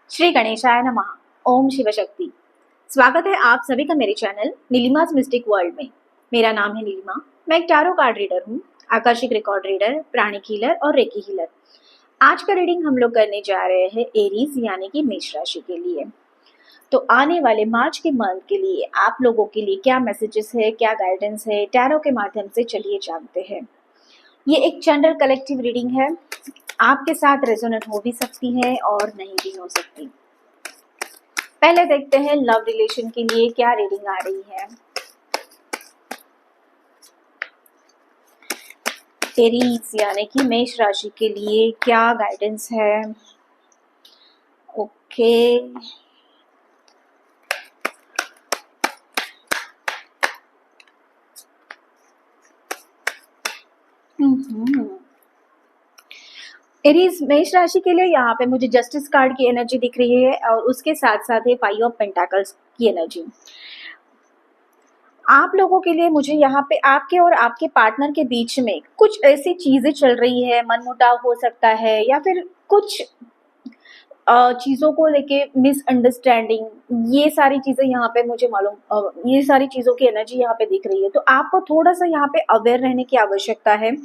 श्री गणेशाय नमः। ओम शिव शक्ति। स्वागत है आप सभी का मेरे चैनल नीलिमा's मिस्टिक वर्ल्ड में। मेरा नाम है नीलिमा। मैं एक टैरो कार्ड रीडर हूँ, आकर्षिक रिकॉर्ड रीडर, प्राणिक हीलर और रेकी हीलर। आज का रीडिंग हम लोग करने जा रहे हैं एरीज यानी कि मेष राशि के लिए। तो आने वाले मार्च के मंथ के लिए आप लोगों के लिए क्या मैसेजेस है, क्या गाइडेंस है टैरो के माध्यम से, चलिए जानते हैं। ये एक जनरल कलेक्टिव रीडिंग है, आपके साथ रेजोनेट हो भी सकती है और नहीं भी हो सकती। पहले देखते हैं लव रिलेशन के लिए क्या रीडिंग आ रही है। एरीज यानी कि मेष राशि के लिए क्या गाइडेंस है। ओके, एरीज मेष राशि के लिए यहाँ पे मुझे जस्टिस कार्ड की एनर्जी दिख रही है और उसके साथ साथ है 5 ऑफ पेंटाकल्स की एनर्जी। आप लोगों के लिए मुझे यहाँ पे आपके और आपके पार्टनर के बीच में कुछ ऐसी चीजें चल रही है, मनमुटाव हो सकता है या फिर कुछ चीज़ों को लेके मिसअंडरस्टैंडिंग, ये सारी चीज़ें यहाँ पे मुझे मालूम, ये सारी चीज़ों की एनर्जी यहाँ पे दिख रही है। तो आपको थोड़ा सा यहाँ पे अवेयर रहने की आवश्यकता है।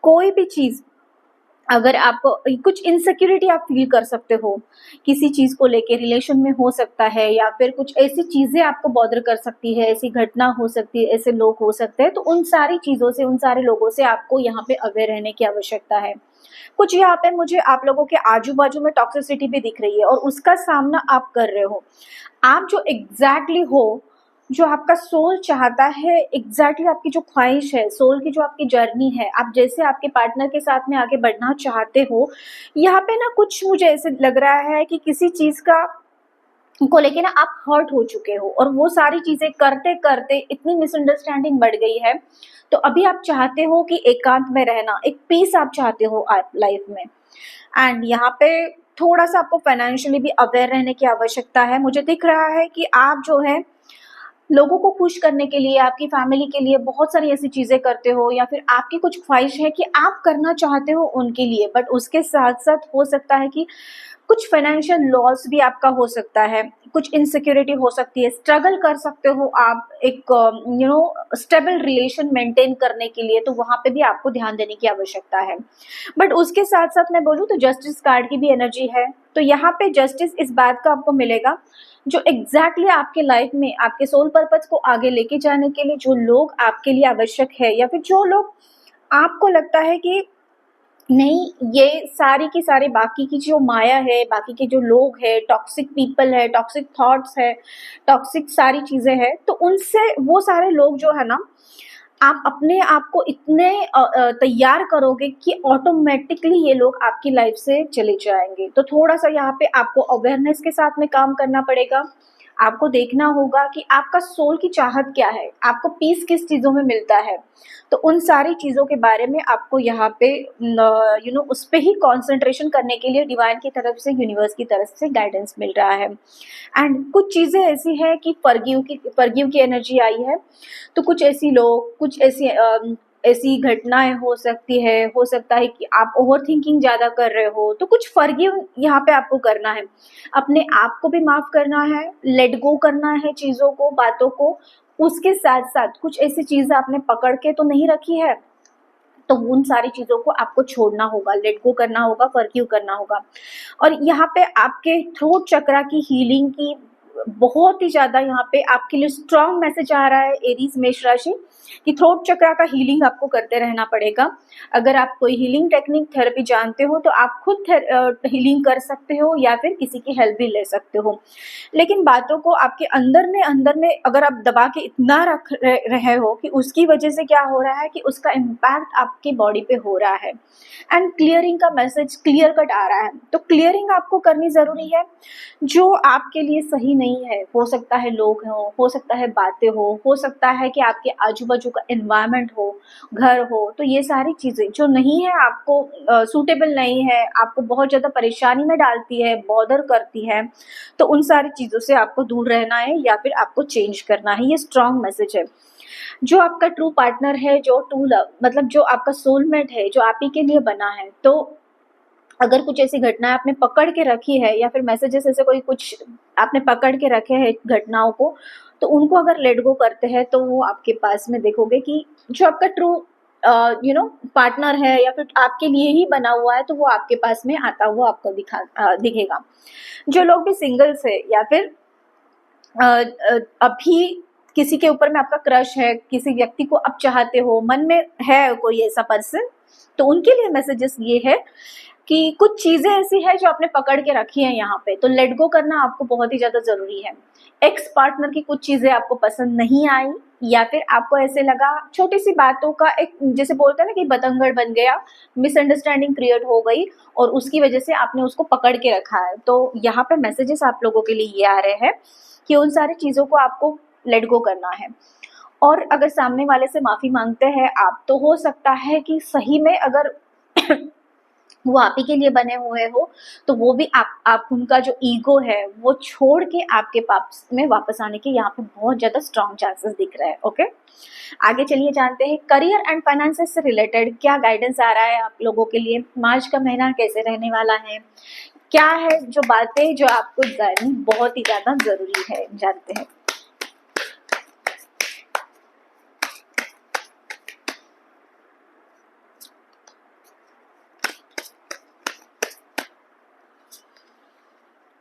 कोई भी चीज़ अगर आपको कुछ इनसिक्योरिटी आप फील कर सकते हो किसी चीज को लेके, रिलेशन में हो सकता है या फिर कुछ ऐसी चीजें आपको बॉदर कर सकती है, ऐसी घटना हो सकती है, ऐसे लोग हो सकते हैं, तो उन सारी चीजों से, उन सारे लोगों से आपको यहाँ पे अवेयर रहने की आवश्यकता है। कुछ यहाँ पे मुझे आप लोगों के आजू बाजू में टॉक्सिसिटी भी दिख रही है और उसका सामना आप कर रहे हो। आप जो एग्जैक्टली हो, जो आपका सोल चाहता है, एग्जैक्टली आपकी जो ख्वाहिश है, सोल की जो आपकी जर्नी है, आप जैसे आपके पार्टनर के साथ में आगे बढ़ना चाहते हो, यहाँ पे ना कुछ मुझे ऐसे लग रहा है कि किसी चीज का को लेके ना आप हर्ट हो चुके हो और वो सारी चीजें करते करते इतनी मिसअंडरस्टैंडिंग बढ़ गई है। तो अभी आप चाहते हो कि एकांत में रहना, एक पीस आप चाहते हो आप लाइफ में। एंड यहाँ पे थोड़ा सा आपको फाइनेंशियली भी अवेयर रहने की आवश्यकता है। मुझे दिख रहा है कि आप जो है लोगों को खुश करने के लिए, आपकी फैमिली के लिए बहुत सारी ऐसी चीजें करते हो या फिर आपकी कुछ ख्वाहिश है कि आप करना चाहते हो उनके लिए, बट उसके साथ साथ हो सकता है कि कुछ फाइनेंशियल लॉस भी आपका हो सकता है, कुछ इनसिक्योरिटी हो सकती है, स्ट्रगल कर सकते हो आप एक स्टेबल रिलेशन मेंटेन करने के लिए, तो वहां पे भी आपको ध्यान देने की आवश्यकता है। बट उसके साथ साथ मैं बोलूँ तो जस्टिस कार्ड की भी एनर्जी है। तो यहाँ पे जस्टिस इस बात का आपको मिलेगा, जो एग्जैक्टली आपके लाइफ में आपके सोल पर्पस को आगे लेके जाने के लिए जो लोग आपके लिए आवश्यक है या फिर जो लोग आपको लगता है कि नहीं, ये सारी की सारी बाकी की जो माया है, बाकी के जो लोग हैं, टॉक्सिक पीपल है, टॉक्सिक थॉट्स है, टॉक्सिक सारी चीजें हैं, तो उनसे वो सारे लोग जो है ना, आप अपने आप को इतने तैयार करोगे कि ऑटोमेटिकली ये लोग आपकी लाइफ से चले जाएंगे। तो थोड़ा सा यहाँ पे आपको अवेयरनेस के साथ में काम करना पड़ेगा। आपको देखना होगा कि आपका सोल की चाहत क्या है, आपको पीस किस चीज़ों में मिलता है। तो उन सारी चीज़ों के बारे में आपको यहाँ पे उस पे ही कंसंट्रेशन करने के लिए डिवाइन की तरफ से, यूनिवर्स की तरफ से गाइडेंस मिल रहा है। एंड कुछ चीज़ें ऐसी है कि फॉरगिव की एनर्जी आई है। तो कुछ ऐसी लोग, कुछ ऐसी घटनाएं हो सकती है, हो सकता है कि आप ओवर थिंकिंग ज़्यादा कर रहे हो, तो कुछ फॉरगिव यहाँ पे आपको करना है, अपने आप को भी माफ़ करना है, लेट गो करना है चीज़ों को, बातों को। उसके साथ साथ कुछ ऐसी चीज़ें आपने पकड़ के तो नहीं रखी है, तो उन सारी चीज़ों को आपको छोड़ना होगा, लेट गो करना होगा, फॉरगिव करना होगा। और यहाँ पे आपके थ्रोट चक्रा की हीलिंग की बहुत ही ज़्यादा यहाँ पे आपके लिए स्ट्रॉन्ग मैसेज आ रहा है एरीज मेष राशि, कि थ्रोट चक्रा का हीलिंग आपको करते रहना पड़ेगा। अगर आप कोई हीलिंग टेक्निक, थेरेपी जानते हो तो आप खुद हीलिंग कर सकते हो या फिर किसी की हेल्प भी ले सकते हो। लेकिन बातों को आपके अंदर में अगर आप दबा के इतना रख रहे हो कि उसकी वजह से क्या हो रहा है कि उसका इम्पैक्ट आपकी बॉडी पे हो रहा है। एंड क्लियरिंग का मैसेज क्लियर कट आ रहा है, तो क्लियरिंग आपको करनी ज़रूरी है। जो आपके लिए सही नहीं है, हो सकता है लोग हो सकता है बातें हो सकता है कि आपके आजू बाजू का एनवायरनमेंट हो, घर हो, तो ये सारी चीज़ें जो नहीं है, आपको सूटेबल नहीं है, आपको बहुत ज़्यादा परेशानी में डालती है, बॉदर करती है, तो उन सारी चीज़ों से आपको दूर रहना है या फिर आपको चेंज करना है। ये स्ट्रॉन्ग मैसेज है। जो आपका ट्रू पार्टनर है, जो ट्रू लव मतलब जो आपका सोलमेट है, जो आप ही के लिए बना है, तो अगर कुछ ऐसी घटनाएं आपने पकड़ के रखी है या फिर मैसेजेस ऐसे कोई कुछ आपने पकड़ के रखे हैं घटनाओं को, तो उनको अगर लेट गो करते हैं तो वो आपके पास में देखोगे कि जो आपका ट्रू पार्टनर है या फिर आपके लिए ही बना हुआ है, तो वो आपके पास में आता हुआ आपको दिखेगा। जो लोग भी सिंगल्स है या फिर अभी किसी के ऊपर में आपका क्रश है, किसी व्यक्ति को आप चाहते हो, मन में है कोई ऐसा पर्सन, तो उनके लिए मैसेजेस ये है कि कुछ चीजें ऐसी है जो आपने पकड़ के रखी है यहाँ पे, तो लेट गो करना आपको बहुत ही ज्यादा जरूरी है। एक्स पार्टनर की कुछ चीजें आपको पसंद नहीं आई, या फिर आपको ऐसे लगा छोटी सी बातों का एक जैसे बोलते हैं ना कि बतंगड़ बन गया, मिसअंडरस्टैंडिंग क्रिएट हो गई और उसकी वजह से आपने उसको पकड़ के रखा है। तो यहाँ पे मैसेजेस आप लोगों के लिए ये आ रहे हैं कि उन सारी चीजों को आपको लेट गो करना है। और अगर सामने वाले से माफी मांगते हैं आप, तो हो सकता है कि सही में अगर वो आप ही के लिए बने हुए हो, तो वो भी आप उनका जो ईगो है वो छोड़ के आपके पास में वापस आने के यहाँ पे बहुत ज्यादा स्ट्रॉन्ग चांसेस दिख रहे हैं। ओके, आगे चलिए जानते हैं करियर एंड फाइनेंसेस से रिलेटेड क्या गाइडेंस आ रहा है आप लोगों के लिए, मार्च का महीना कैसे रहने वाला है, क्या है जो बातें जो आपको जाननी बहुत ही ज्यादा जरूरी है, जानते हैं।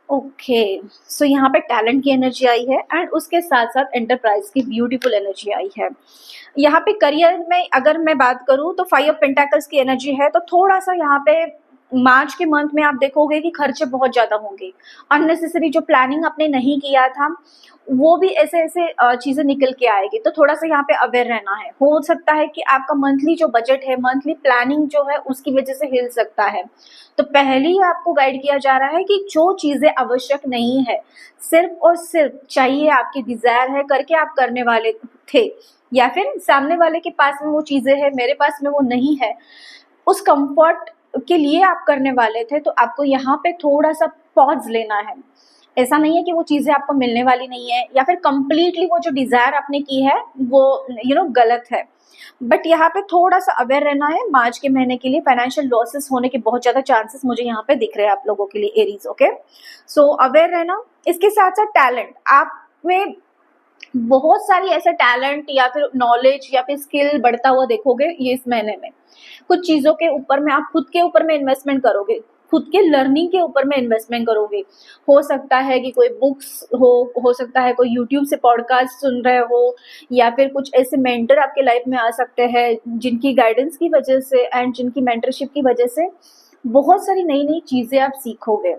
ओके, सो यहाँ पे टैलेंट की एनर्जी आई है एंड उसके साथ साथ एंटरप्राइज की ब्यूटीफुल एनर्जी आई है। यहाँ पे करियर में अगर मैं बात करूँ तो 5 ऑफ पेंटाकल्स की एनर्जी है, तो थोड़ा सा यहाँ पे मार्च के मंथ में आप देखोगे कि खर्चे बहुत ज्यादा होंगे, अननेसेसरी जो प्लानिंग आपने नहीं किया था वो भी ऐसे ऐसे चीजें निकल के आएगी, तो थोड़ा सा यहाँ पे अवेयर रहना है। हो सकता है कि आपका मंथली जो बजट है, मंथली प्लानिंग जो है उसकी वजह से हिल सकता है। तो पहले ही आपको गाइड किया जा रहा है कि जो चीजें आवश्यक नहीं है, सिर्फ और सिर्फ चाहिए आपकी डिजायर है करके आप करने वाले थे, या फिर सामने वाले के पास में वो चीजें है, मेरे पास में वो नहीं है, उस कंफर्ट के लिए आप करने वाले थे, तो आपको यहाँ पे थोड़ा सा पॉज लेना है। ऐसा नहीं है कि वो चीजें आपको मिलने वाली नहीं है या फिर कंप्लीटली वो जो डिजायर आपने की है वो गलत है, बट यहाँ पे थोड़ा सा अवेयर रहना है। मार्च के महीने के लिए फाइनेंशियल लॉसेस होने के बहुत ज्यादा चांसेस मुझे यहाँ पे दिख रहे हैं आप लोगों के लिए, एरीज। ओके, सो अवेयर रहना। इसके साथ साथ टैलेंट आप में बहुत सारी ऐसे टैलेंट या फिर नॉलेज या फिर स्किल बढ़ता हुआ देखोगे ये इस महीने में। कुछ चीजों के ऊपर में आप खुद के ऊपर में इन्वेस्टमेंट करोगे, खुद के लर्निंग के ऊपर में इन्वेस्टमेंट करोगे। हो सकता है कि कोई बुक्स हो सकता है कोई यूट्यूब से पॉडकास्ट सुन रहे हो, या फिर कुछ ऐसे मेंटर आपके लाइफ में आ सकते हैं जिनकी गाइडेंस की वजह से एंड जिनकी मेंटरशिप की वजह से बहुत सारी नई नई चीजें आप सीखोगे,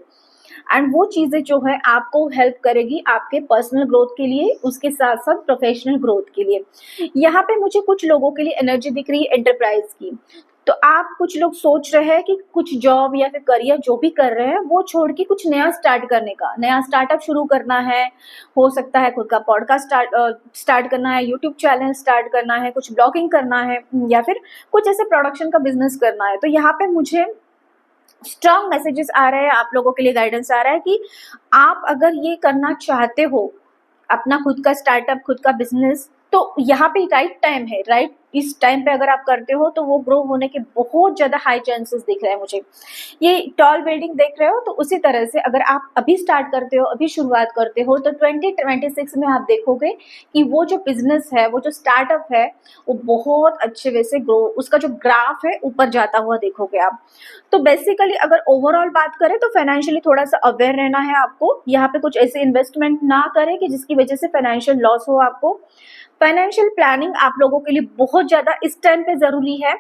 एंड वो चीजें जो है आपको हेल्प करेगी आपके पर्सनल ग्रोथ के लिए, उसके साथ साथ प्रोफेशनल ग्रोथ के लिए। यहाँ पे मुझे कुछ लोगों के लिए एनर्जी दिख रही है एंटरप्राइज की। तो आप कुछ लोग सोच रहे हैं कि कुछ जॉब या फिर करियर जो भी कर रहे हैं वो छोड़ के कुछ नया स्टार्ट करने का, नया स्टार्टअप शुरू करना है। हो सकता है खुद का पॉडकास्ट स्टार्ट करना है, यूट्यूब चैनल स्टार्ट करना है, कुछ ब्लॉगिंग करना है, या फिर कुछ ऐसे प्रोडक्शन का बिजनेस करना है। तो यहाँ पे मुझे स्ट्रॉन्ग मैसेजेस आ रहे हैं, आप लोगों के लिए गाइडेंस आ रहा है कि आप अगर ये करना चाहते हो, अपना खुद का स्टार्टअप, खुद का बिजनेस, तो यहाँ पे राइट टाइम है। राइट इस टाइम पे अगर आप करते हो तो वो ग्रो होने के बहुत ज्यादा हाई चांसेस दिख रहे हैं मुझे। ये टॉल बिल्डिंग देख रहे हो, तो उसी तरह से अगर आप अभी स्टार्ट करते हो, अभी शुरुआत करते हो, तो 2026 में आप देखोगे कि वो जो बिजनेस है, वो जो स्टार्टअप है, वो बहुत अच्छे वे से ग्रो, उसका जो ग्राफ है ऊपर जाता हुआ देखोगे आप। तो बेसिकली अगर ओवरऑल बात करें तो फाइनेंशियली थोड़ा सा अवेयर रहना है आपको। यहाँ पे कुछ ऐसे इन्वेस्टमेंट ना करें कि जिसकी वजह से फाइनेंशियल लॉस हो आपको। फाइनेंशियल प्लानिंग आप लोगों के लिए बहुत ज्यादा इस टाइम पे जरूरी है,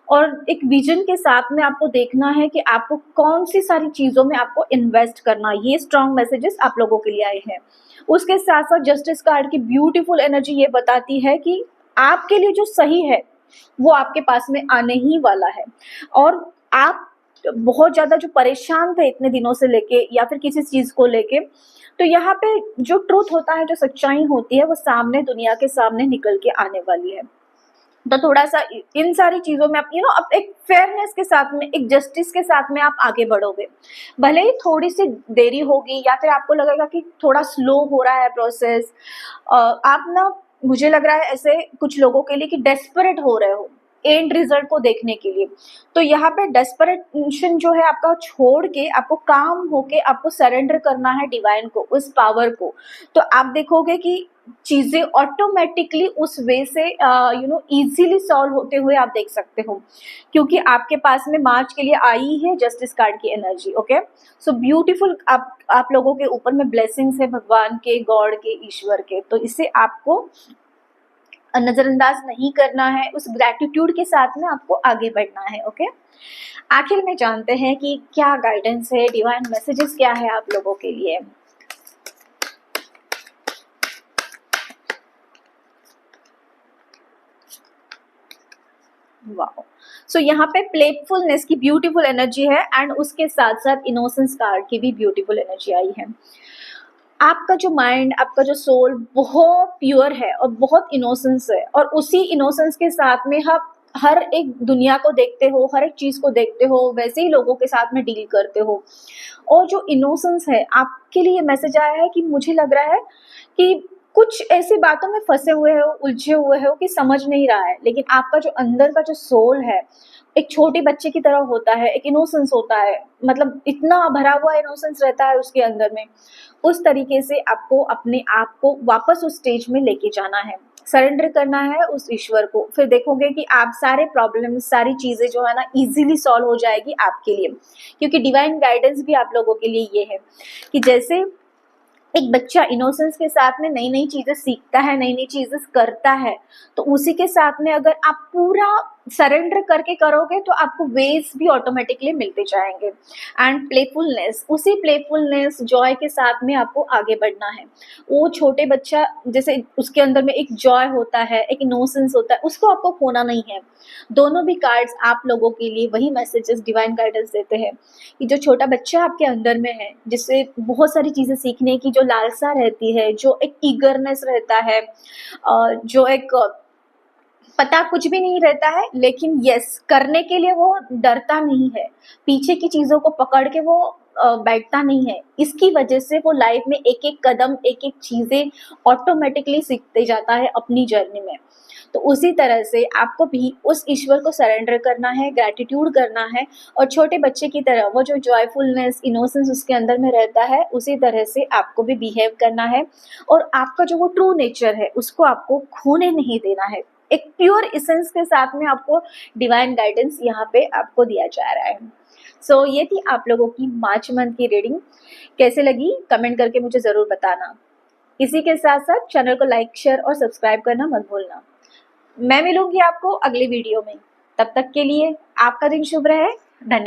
और एक विजन के साथ में आपको देखना है कि आपको कौन सी सारी चीजों में आपको इन्वेस्ट करना है। ये स्ट्रॉन्ग मैसेजेस आप लोगों के लिए आए हैं। उसके साथ साथ जस्टिस कार्ड की ब्यूटीफुल एनर्जी ये बताती है कि आपके लिए जो सही है वो आपके पास में आने ही वाला है, और आप बहुत ज्यादा जो परेशान थे इतने दिनों से लेके या फिर किसी चीज को लेके, तो यहाँ पे जो ट्रूथ होता है, जो सच्चाई होती है, वो सामने दुनिया के सामने निकल के आने वाली है। तो थोड़ा सा इन सारी चीजों में आप अब एक फेयरनेस के साथ में, एक जस्टिस के साथ में आप आगे बढ़ोगे। भले ही थोड़ी सी देरी होगी या फिर आपको लगेगा कि थोड़ा स्लो हो रहा है प्रोसेस, आप ना, मुझे लग रहा है ऐसे कुछ लोगों के लिए कि डेस्परेट हो रहे हो, एंड रिजल्ट को देखने के लिए। तो यहाँ पे डेस्परेशन जो है आपका छोड़ के आपको काम होके आपको सरेंडर करना है डिवाइन को, उस पावर को। तो आप देखोगे कि चीजें ऑटोमेटिकली उस वे से इजीली सॉल्व होते हुए आप देख सकते हो, क्योंकि आपके पास में मार्च के लिए आई है जस्टिस कार्ड की एनर्जी। Okay, so beautiful. आप लोगों के ऊपर में ब्लेसिंग्स है भगवान के, गॉड के, ईश्वर के। तो इसे आपको नजरअंदाज नहीं करना है, उस ग्रैटिट्यूड के साथ में आपको आगे बढ़ना है। ओके, आखिर में जानते हैं कि क्या गाइडेंस है, डिवाइन मैसेजेस क्या है आप लोगों के लिए। वाओ, सो यहाँ पे प्लेफुलनेस की ब्यूटीफुल एनर्जी है एंड उसके साथ साथ इनोसेंस कार्ड की भी ब्यूटीफुल एनर्जी आई है। आपका जो माइंड, आपका जो सोल बहुत प्योर है और बहुत इनोसेंस है, और उसी इनोसेंस के साथ में आप हर एक दुनिया को देखते हो, हर एक चीज को देखते हो, वैसे ही लोगों के साथ में डील करते हो। और जो इनोसेंस है, आपके लिए मैसेज आया है कि मुझे लग रहा है कि कुछ ऐसी बातों में फंसे हुए हो, उलझे हुए हो कि समझ नहीं रहा है, लेकिन आपका जो अंदर का जो सोल है एक छोटे बच्चे की तरह होता है, एक इनोसेंस होता है, मतलब इतना भरा हुआ इनोसेंस रहता है उसके अंदर में। उस तरीके से आपको अपने आप को वापस उस स्टेज में लेके जाना है, सरेंडर करना है उस ईश्वर को। फिर देखोगे कि आप सारे प्रॉब्लम, सारी चीजें जो है ना इजीली सॉल्व हो जाएगी आपके लिए, क्योंकि डिवाइन गाइडेंस भी आप लोगों के लिए ये है कि जैसे एक बच्चा इनोसेंस के साथ में नई नई चीजें सीखता है, नई नई चीजें करता है, तो उसी के साथ में अगर आप पूरा सरेंडर करके करोगे तो आपको वेज भी ऑटोमेटिकली मिलते जाएंगे। एंड प्लेफुलनेस, उसी प्लेफुलनेस जॉय के साथ में आपको आगे बढ़ना है। वो छोटे बच्चा जैसे उसके अंदर में एक जॉय होता है, एक इनोसेंस होता है, उसको आपको खोना नहीं है। दोनों भी कार्ड्स आप लोगों के लिए वही मैसेजेस, डिवाइन गाइडेंस देते हैं कि जो छोटा बच्चा आपके अंदर में है, जिससे बहुत सारी चीजें सीखने की जो लालसा रहती है, जो एक ईगरनेस रहता है, जो एक पता कुछ भी नहीं रहता है, लेकिन यस करने के लिए वो डरता नहीं है, पीछे की चीजों को पकड़ के वो बैठता नहीं है। इसकी वजह से वो लाइफ में एक एक कदम, एक एक चीजें ऑटोमेटिकली सीखते जाता है अपनी जर्नी में। तो उसी तरह से आपको भी उस ईश्वर को सरेंडर करना है, ग्रैटिट्यूड करना है, और छोटे बच्चे की तरह वो जो जॉयफुलनेस, इनोसेंस उसके अंदर में रहता है, उसी तरह से आपको भी बिहेव करना है। और आपका जो वो ट्रू नेचर है उसको आपको खोने नहीं देना है। एक प्योर इसेंस के साथ में आपको डिवाइन गाइडेंस यहाँ पे आपको दिया जा रहा है। सो ये थी आप लोगों की मार्च मंथ की रीडिंग। कैसे लगी कमेंट करके मुझे ज़रूर बताना। इसी के साथ साथ चैनल को लाइक, शेयर और सब्सक्राइब करना मत भूलना। मैं मिलूंगी आपको अगली वीडियो में। तब तक के लिए आपका दिन शुभ रहे। धन्यवाद।